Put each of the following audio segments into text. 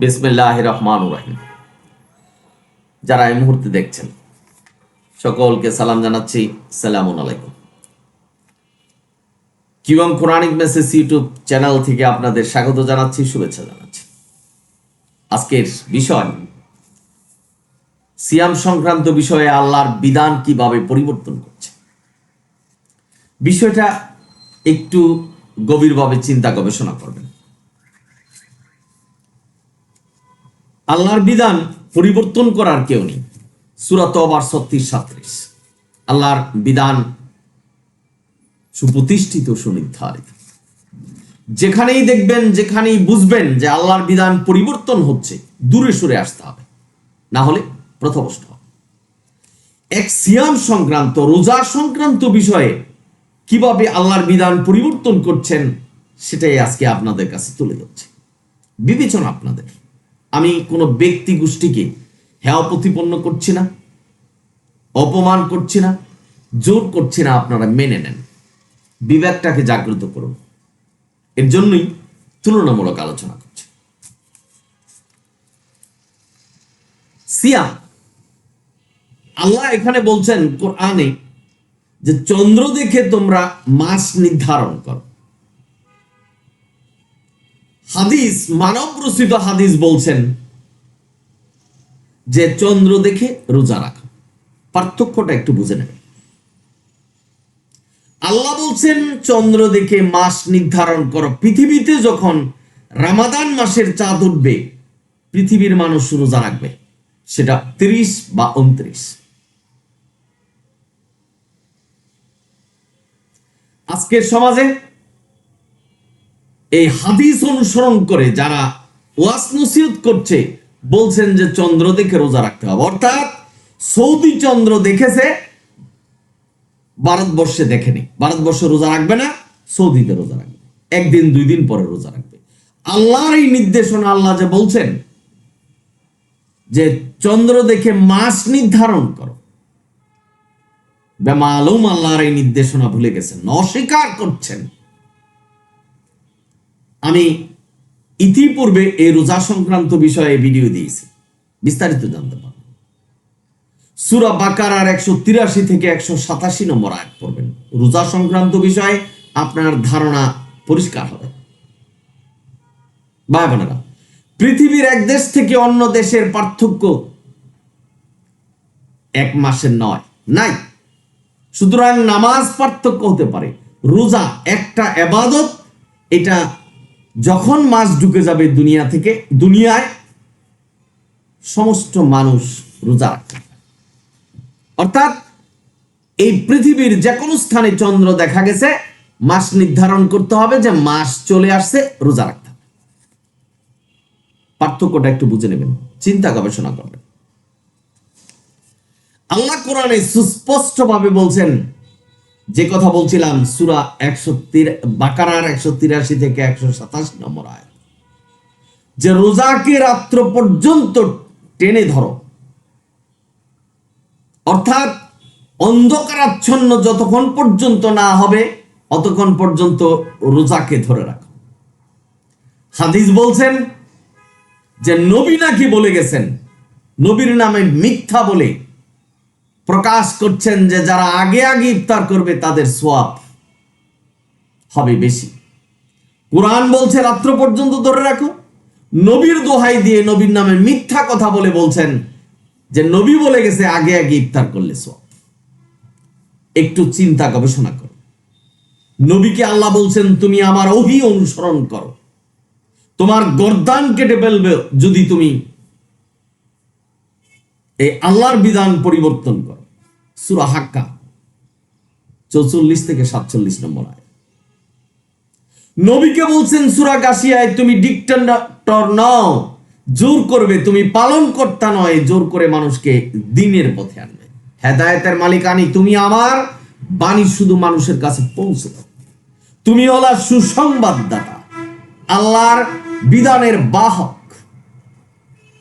বিসমিল্লাহির রহমানির রহিম। যারা এই মুহূর্তে দেখছেন সকলকে সালাম জানাচ্ছি, সালামুন আলাইকুম। QM Quranic message YouTube channel থেকে আপনাদের স্বাগত জানাচ্ছি, শুভেচ্ছা জানাচ্ছি। আজকের বিষয় সিয়াম সংক্রান্ত বিষয়ে আল্লাহর বিধান কিভাবে পরিবর্তন করছে। বিষয়টা একটু গভীরভাবে চিন্তা গবেষণা করবেন। আল্লাহর বিধান পরিবর্তন করার কেউ নেই। সূরা তওবার 36-37। আল্লাহর বিধান সুপ্রতিষ্ঠিত, সুনির্ধারিত। যেখানেই দেখবেন, যেখানেই বুঝবেন যে আল্লাহর বিধান পরিবর্তন হচ্ছে, দূরে সরে আসতে হবে, না হলে পথভ্রষ্ট হবে। এক সিয়াম সংক্রান্ত, রোজা সংক্রান্ত বিষয়ে কিভাবে আল্লাহর বিধান পরিবর্তন করছেন সেটাই আজকে আপনাদের কাছে তুলে ধরছি। বিবেচনা আপনাদের। আমি কোনো ব্যক্তি গোষ্ঠীকে হেয় প্রতিপন্ন করছি না, অপমান করছি না, জোর করছি না। আপনারা মেনে নেন, বিবেকটাকে জাগ্রত করুন। এর জন্যই তুলনামূলক আলোচনা করছি। সিয়াম, আল্লাহ এখানে বলছেন কোরআনে যে চন্দ্র দেখে তোমরা মাস নির্ধারণ করো। হাদিস, মানব রচিত হাদিস বলছেন যে চন্দ্র দেখে রোজা রাখো। পার্থক্যটা একটু বুঝে নেবেন। আল্লাহ বলছেন চন্দ্র দেখে মাস নির্ধারণ করো। পৃথিবীতে যখন রামাদান মাসের চাঁদ উঠবে, পৃথিবীর মানুষ রোজা রাখবে, সেটা 30 বা 29। আজকের সমাজে এই হাদিস অনুসরণ করে যারা ওয়াজ নসিহত করছে, বলছেন যে চন্দ্র দেখে রোজা রাখতে হবে। অর্থাৎ সৌদি চন্দ্র দেখেছে, ভারতবর্ষে দেখেনি। ভারতবর্ষে রোজা রাখবে না, সৌদিতে রোজা রাখবে, একদিন 2 দিন পরে রোজা রাখবে। আল্লাহর এই নির্দেশনা, আল্লাহ যে বলছেন যে চন্দ্র দেখে মাস নির্ধারণ করো, বেমালুম আল্লাহর এই নির্দেশনা ভুলে গেছেন, অস্বীকার করছেন। আমি ইতিপূর্বে এই রোজা সংক্রান্ত বিষয়ে ভিডিও দিয়েছি, বিস্তারিত জানতে পারবেন। সূরা বাকারার 183 থেকে 187 নম্বর আয়াত পড়বেন। রোজা সংক্রান্ত বিষয়ে আপনার ধারণা পরিষ্কার হবে। ভাই বোনেরা, পৃথিবীর এক দেশ থেকে অন্য দেশের পার্থক্য 1 মাসের নয়, নাই। সুতরাং নামাজ পার্থক্য হতে পারে, রোজা একটা ইবাদত। এটা যখন মাস ঢুকে যাবে দুনিয়া থেকে, দুনিয়ায় সমস্ত মানুষ রোজা রাখতে হবে। অর্থাৎ এই পৃথিবীর যে কোনো স্থানে চন্দ্র দেখা গেছে, মাস নির্ধারণ করতে হবে যে মাস চলে আসছে, রোজা রাখতে হবে। পার্থক্যটা একটু বুঝে নেবেন, চিন্তা গবেষণা করবেন। আল্লাহ কোরআনে সুস্পষ্টভাবে বলছেন, যে কথা বলছিলাম সূরা বাকারার 183 থেকে 187 নম্বর আয়াত, যে রোজাকে রাত্র পর্যন্ত টেনে ধরো। অর্থাৎ অন্ধকারাচ্ছন্ন যতক্ষণ পর্যন্ত না হবে, অতক্ষণ পর্যন্ত রোজাকে ধরে রাখো। হাদিস বলছেন যে নবী নাকি বলে গেছেন, নবীর নামে মিথ্যা বলে প্রকাশ করছেন যে যারা আগে আগে ইফতার করবে তাদের সওয়াব হবে বেশি। কুরআন বলছে রাত্র পর্যন্ত ধরে রাখো। নবীর দোহাই দিয়ে নবীর নামে মিথ্যা কথা বলে বলছেন যে নবী বলে গেছে আগে আগে ইফতার করলে সওয়াব। একটু চিন্তা গবেষণা করো। নবীকে আল্লাহ বলছেন তুমি আমার ওহী অনুসরণ করো, তোমার গর্দান কেটে ফেলবে যদি তুমি এই আল্লাহর বিধান পরিবর্তন করো। সূরা হাক্কা 44 থেকে 47 নম্বর আয়াত। নবীকে বলছেন সূরা গাশিয়ায় তুমি ডিক্টেটর নও, জোর করবে, তুমি পালন কর্তা নয়, জোর করে মানুষকে দ্বীনের পথে আনবে। হেদায়েতের মালিক আমি, তুমি আমার বাণী শুধু মানুষের কাছে পৌঁছে দাও। তুমি হলা সুসংবাদদাতা, আল্লাহর বিধানের বাহক।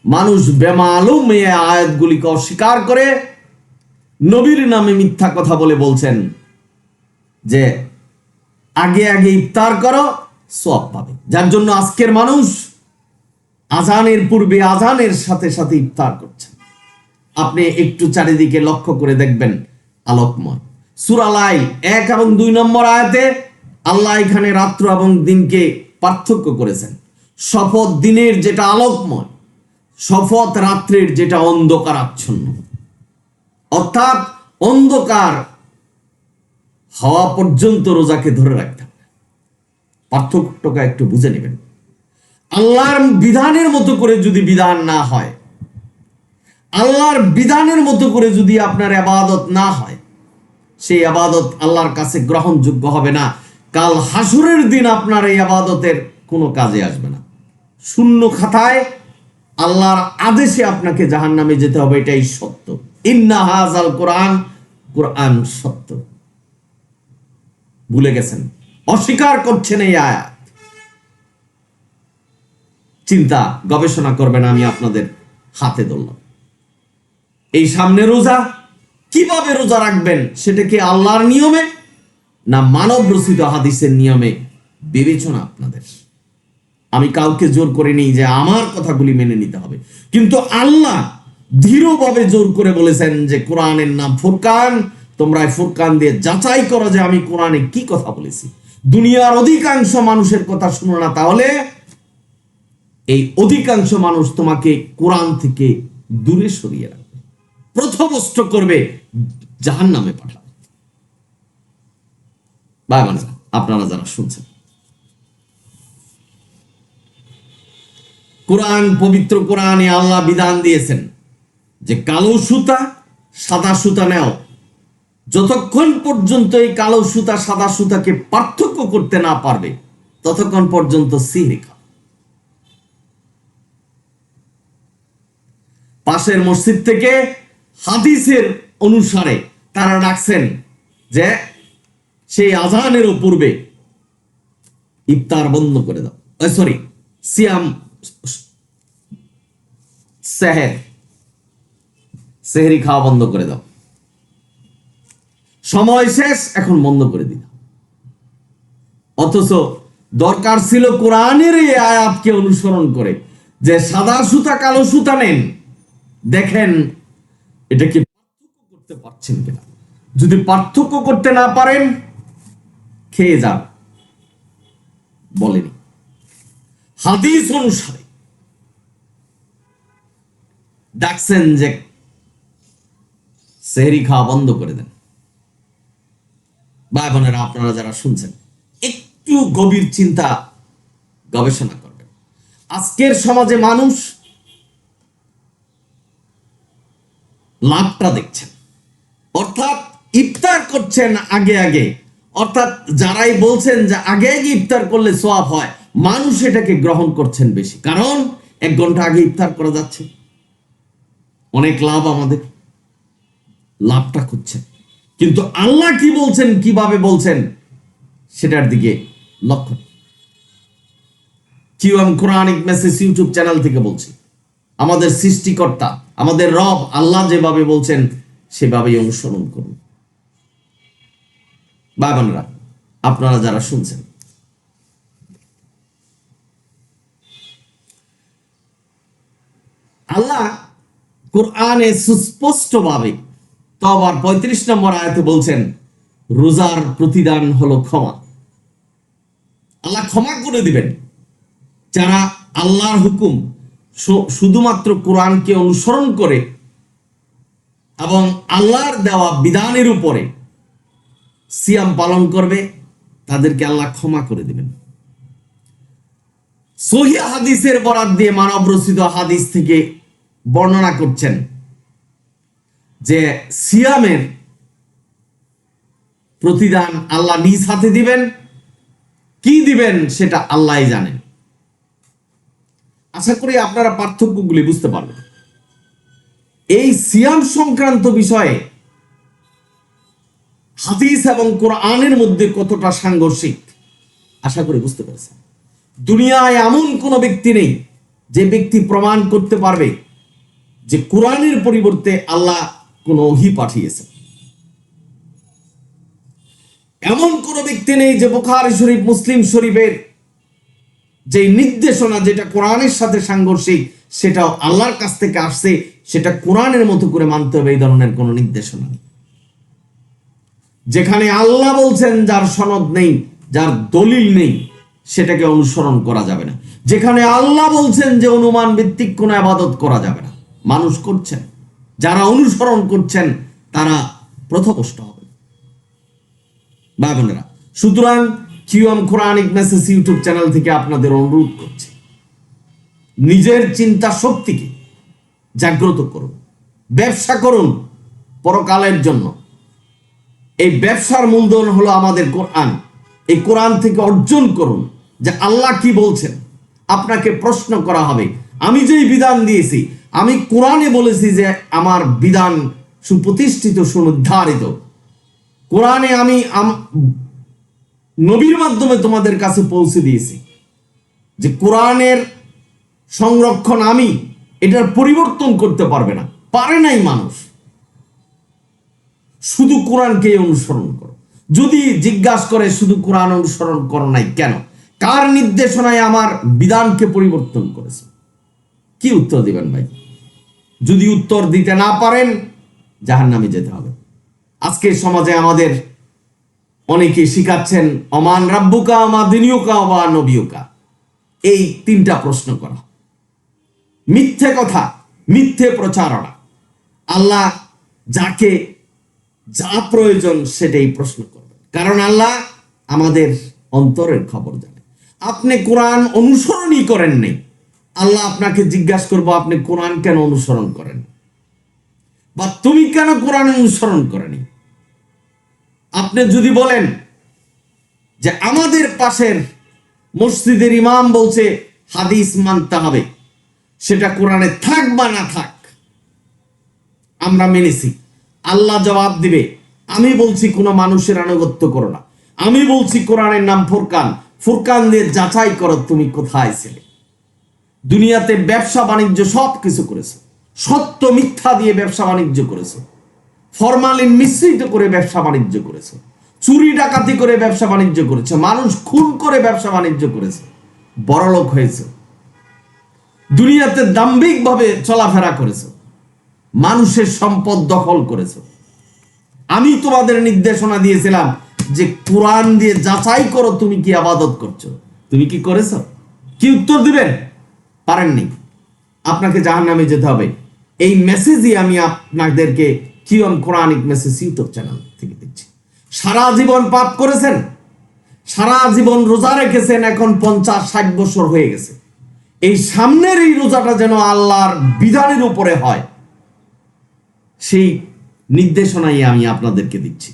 মানুষ বেমালুম এই আয়াতগুলিকে অস্বীকার করে নবীর নামে মিথ্যা কথা বলে বলছেন যে আগে আগে ইফতার করো, সওয়াব পাবে। যার জন্য আজকের মানুষ আজানের পূর্বে আজানের সাথে সাথে ইফতার করছেন। আপনি একটু চারিদিকে লক্ষ্য করে দেখবেন আলোকময়। সূরা লাইল 1 এবং 2 নম্বর আয়াতে আল্লাহ এখানে রাত্র এবং দিনকে পার্থক্য করেছেন। শপথ দিনের যেটা আলোকময়, শপথ রাত্রের যেটা অন্ধকারাচ্ছন্ন। অর্থাৎ অন্ধকার হওয়া পর্যন্ত রোজাকে ধরে রাখতে হবে। পার্থক্যটা একটু বুঝে নেবেন। আল্লাহর বিধানের মতো করে যদি বিধান না হয়, আল্লাহর বিধানের মতো করে যদি আপনার ইবাদত না হয়, সেই ইবাদত আল্লাহর কাছে গ্রহণযোগ্য হবে না। কাল হাসরের দিন আপনার এই ইবাদতের কোনো কাজে আসবে না। শূন্য খাতায় আল্লাহর আদেশে আপনাকে জাহান্নামে যেতে হবে, এটাই সত্য। ইন্না হাযাল কোরআন, কোরআন সত্য। ভুলে গেছেন, অস্বীকার করছেন এই আয়াত। চিন্তা গবেষণা করবেন, আমি আপনাদের হাতে ধরলাম। এই সামনে রোজা, কিভাবে রোজা রাখবেন সেটা কি আল্লাহর নিয়মে না মানব রচিত হাদিসের নিয়মে বিবেচনা আপনাদের। আমি কাউকে জোর করে নেই যে আমার কথাগুলি মেনে নিতে হবে, কিন্তু আল্লাহ দৃঢ়ভাবে জোর করে বলেছেন যে কোরআনের নাম ফুরকান, তোমরা ফুরকান দিয়ে যাচাই করো যে আমি কোরআনে কি কথা বলেছি। দুনিয়ার অধিকাংশ মানুষের কথা শুনো না, তাহলে এই অধিকাংশ মানুষ তোমাকে কোরআন থেকে দূরে সরিয়ে রাখবে, প্রথমস্ত করবে, জাহান্নামে পাঠাবে। ভাই বোনেরা, আপনারা যারা শুনছেন, কোরআন, পবিত্র কোরআনে আল্লাহ বিধান দিয়েছেন যে কালো সুতা সাদা সুতা নেও। যতক্ষণ পর্যন্ত এই কালো সুতা সাদা সুতাকে পার্থক্য করতে না পারবে, ততক্ষণ পর্যন্ত সিহরি খাও। পাশের মসজিদ থেকে হাদিসের অনুসারে তারা ডাকছেন যে সেই আজানেরও পূর্বে ইফতার বন্ধ করে দাও, সরি সিয়াম, সেহরি খাওয়া বন্ধ করে দাও, সময় শেষ, এখন বন্ধ করে দিল। অথচ দরকার ছিল কোরআনের এই আয়াতকে অনুসরণ করে যে সাদা সুতা কালো সুতা নেন, দেখেন এটা কি পার্থক্য করতে পারছেন কিনা। যদি পার্থক্য করতে না পারেন, খেয়ে যান, বলেনি। হাদিস অনুসারে ডাকছেন যে সেহরি খাওয়া বন্ধ করে দেন। ভাই বোনেরা, আপনারা যারা শুনছেন, একটু গভীর চিন্তা গবেষণা করবেন। আজকের সমাজে মানুষ লাভটা দেখছেন, অর্থাৎ ইফতার করছেন আগে আগে, অর্থাৎ যারাই বলছেন যে আগে আগে ইফতার করলে সওয়াব হয়, মানুষ এটাকে গ্রহণ করছেন বেশি, কারণ 1 ঘন্টা আগে ইফতার করা যাচ্ছে, অনেক লাভ, আমাদের লাভটা খুঁজছেন। কিন্তু আল্লাহ কি বলছেন, কিভাবে বলছেন, সেটার দিকে লক্ষ্য। QM Quranic message YouTube channel থেকে বলছি, আমাদের সৃষ্টিকর্তা, আমাদের রব আল্লাহ যেভাবে বলছেন সেভাবেই অনুসরণ করুন। ভাই বোনেরা, আপনারা যারা শুনছেন, আল্লাহ কোরআনে সুস্পষ্টভাবে তওবার 35 নম্বর আয়াতে বলছেন রোজার প্রতিদান হলো ক্ষমা। আল্লাহ ক্ষমা করে দিবেন যারা আল্লাহর হুকুম শুধুমাত্র কোরআনকে অনুসরণ করে এবং আল্লাহর দেওয়া বিধানের উপরে সিয়াম পালন করবে, তাদেরকে আল্লাহ ক্ষমা করে দিবেন। সহিহ হাদিসের বরাত দিয়ে মানব রচিত হাদিস থেকে বর্ণনা করছেন যে সিয়ামের প্রতিদান আল্লাহ নিজ হাতে দিবেন, কি দিবেন সেটা আল্লাহই জানেন। আশা করি আপনারা পার্থক্যগুলি বুঝতে পারবেন। এই সিয়াম সংক্রান্ত বিষয়ে হাদিস এবং কোরআনের মধ্যে কতটা সাংঘর্ষিক আশা করি বুঝতে পেরেছেন। দুনিয়ায় এমন কোন ব্যক্তি নেই যে ব্যক্তি প্রমাণ করতে পারবে যে কোরআনের পরিবর্তে আল্লাহ কোন ওহী পাঠিয়েছেন। এমন কোন ব্যক্তি নেই যে বুখারী শরীফ, মুসলিম শরীফের যে নির্দেশনা যেটা কোরআনের সাথে সাংঘর্ষিক সেটাও আল্লাহর কাছ থেকে আসছে, সেটা কোরআনের মতো করে মানতে হবে, এই ধরনের কোনো নির্দেশনা নেই। যেখানে আল্লাহ বলছেন যার সনদ নেই, যার দলিল নেই, সেটাকে অনুসরণ করা যাবে না। যেখানে আল্লাহ বলছেন যে অনুমান ভিত্তিক কোনো ইবাদত করা যাবে না, মানুষ করছেন, যারা অনুসরণ করছেন তারা পথভ্রষ্ট হবে। ভাই বোনেরা, সুতরাং QM Quranic message YouTube channel থেকে আপনাদের অনুরোধ করছি, নিজের চিন্তা শক্তিকে জাগ্রত করুন, ব্যবসা করুন পরকালের জন্য। এই ব্যবসার মূলধন হলো আমাদের কোরআন। এই কোরআন থেকে অর্জন করুন যে আল্লাহ কি বলছেন। আপনাকে প্রশ্ন করা হবে, আমি যেই বিধান দিয়েছি, আমি কোরআনে বলেছি যে আমার বিধান সুপ্রতিষ্ঠিত, সুনির্ধারিত। কোরআনে আমি নবীর মাধ্যমে তোমাদের কাছে পৌঁছে দিয়েছি যে কোরআনের সংরক্ষণ আমি, এটার পরিবর্তন করতে পারবে না, পারে নাই মানুষ। শুধু কোরআনকে অনুসরণ করো। যদি জিজ্ঞাসা করে শুধু কোরআন অনুসরণ করো নাই কেন, কার নির্দেশনায় আমার বিধানকে পরিবর্তন করেছে, কি উত্তর দিবেন ভাই? যদি উত্তর দিতে না পারেন, জাহান্নামে যেতে হবে। আজকের সমাজে আমাদের অনেকে শিখাচ্ছেন অমান রাব্বুকা আমা দিনিয়ুকা ওয়া নবিয়ুকা, এই তিনটা প্রশ্ন করা, মিথ্যে কথা, মিথ্যে প্রচারণা। আল্লাহ যাকে যা প্রয়োজন সেটাই প্রশ্ন করবেন, কারণ আল্লাহ আমাদের অন্তরের খবর জানে। আপনি কোরআন অনুসরণই করেন নাই, আল্লাহ আপনাকে জিজ্ঞাসা করবো আপনি কোরআন কেন অনুসরণ করেন, বা তুমি কেন কোরআন অনুসরণ করেনি। আপনি যদি বলেন যে আমাদের পাশের মসজিদের ইমাম বলছে হাদিস মানতে হবে, সেটা কোরআনে থাক বা না থাক আমরা মেনেছি, আল্লাহ জবাব দিবে আমি বলছি কোনো মানুষের আনুগত্য করো না, আমি বলছি কোরআনের নাম ফুরকান, ফুরকান দিয়ে যাচাই করো তুমি কোথায় ছিলে। দুনিয়াতে ব্যবসা বাণিজ্য সব কিছু করেছে, সত্য মিথ্যা দিয়ে ব্যবসা বাণিজ্য করেছে, ফরমালিন মিশ্রিত করে ব্যবসা বাণিজ্য করেছে, চুরি ডাকাতি করে ব্যবসা বাণিজ্য করেছে, মানুষ খুন করে ব্যবসা বাণিজ্য করেছে, বড়লোক হয়েছে। দুনিয়াতে দাম্ভিক ভাবে চলাফেরা করেছে, মানুষের সম্পদ দখল করেছে। আমি তোমাদের নির্দেশনা দিয়েছিলাম যে কোরআন দিয়ে যাচাই করো তুমি কি ইবাদত করছো, তুমি কি করেছো? কি উত্তর দিবেন? পারেননি, আপনাকে জাহান্নামে যেতে হবে। এই মেসেজই আমি আপনাদেরকে QM Quranic message YouTube channel থেকে দিচ্ছি। সারা জীবন পাপ করেছেন, সারা জীবন রোজা রেখেছেন, এখন 50-60 বছর হয়ে গেছে। এই সামনের এই রোজাটা যেন আল্লাহর বিধানের উপরে হয়, সেই নির্দেশনাই আমি আপনাদেরকে দিচ্ছি।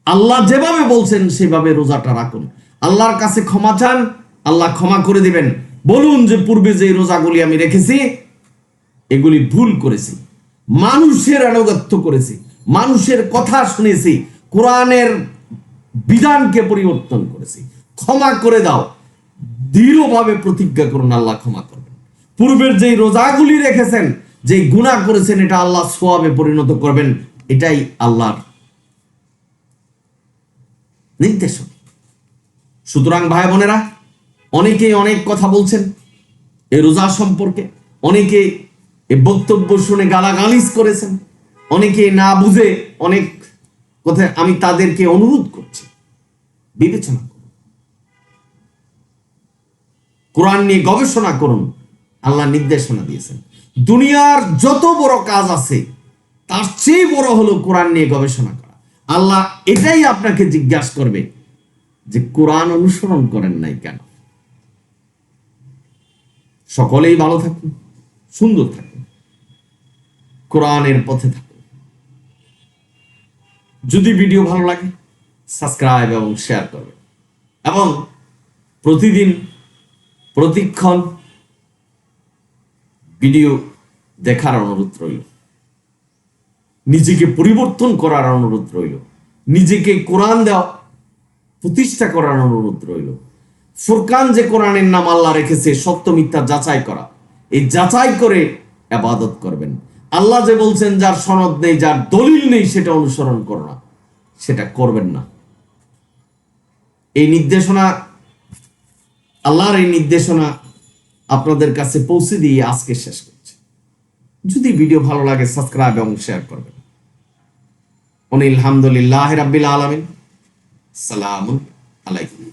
আল্লাহ যেভাবে বলছেন সেভাবে রোজাটা রাখুন, আল্লাহর কাছে ক্ষমা চান, আল্লাহ ক্ষমা করে দিবেন। বলুন যে পূর্বে যে রোজাগুলি আমি রেখেছি এগুলি ভুল করেছি, মানুষের আনুগত্য করেছি, মানুষের কথা শুনেছি, কোরআনের বিধানকে পরিবর্তন করেছি, ক্ষমা করে দাও। দৃঢ়ভাবে প্রতিজ্ঞা করুন আল্লাহ ক্ষমা করবেন। পূর্বের যেই রোজাগুলি রেখেছেন, যে গুনাহ করেছেন, এটা আল্লাহ সওয়াবে পরিণত করবেন, এটাই আল্লাহর নির্দেশনা। সুতরাং ভাই বোনেরা, অনেকেই অনেক কথা বলছেন এই রোজা সম্পর্কে, অনেকে এই বক্তব্য শুনে গালাগালিজ করেছেন, অনেকে না বুঝে অনেক কথা। আমি তাদেরকে অনুরোধ করছি বিবেচনা করুন, কোরআন নিয়ে গবেষণা করুন। আল্লাহ নির্দেশনা দিয়েছেন, দুনিয়ার যত বড় কাজ আছে তার চেয়ে বড় হলো কোরআন নিয়ে গবেষণা করা। আল্লাহ এটাই আপনাকে জিজ্ঞাসা করবে যে কোরআন অনুসরণ করেন নাই কেন। সকলেই ভালো থাকুন, সুন্দর থাকুন, কোরআনের পথে থাকুন। যদি ভিডিও ভালো লাগে সাবস্ক্রাইব এবং শেয়ার করবেন, এবং প্রতিদিন প্রতিক্ষণ ভিডিও দেখার অনুরোধ রইল, নিজেকে পরিবর্তন করার অনুরোধ রইল, নিজেকে কোরআন দেওয়া প্রতিষ্ঠা করার অনুরোধ রইল। ফুরকান যে কোরআনের নাম আল্লাহ রেখেছে, সত্য মিথ্যা যাচাই করা, এই যাচাই করে ইবাদত করবেন। আল্লাহ যে বলছেন যার সনদ নেই, যার দলিল নেই, সেটা অনুসরণ করো না, সেটা করবেন না। এই নির্দেশনা আল্লাহর এই নির্দেশনা আপনাদের কাছে পৌঁছে দিয়ে আজকে শেষ করছি। যদি ভিডিও ভালো লাগে সাবস্ক্রাইব এবং শেয়ার করবেন। আলহামদুলিল্লাহ রাব্বিল আলামিন। সালামুন আলাইকুম।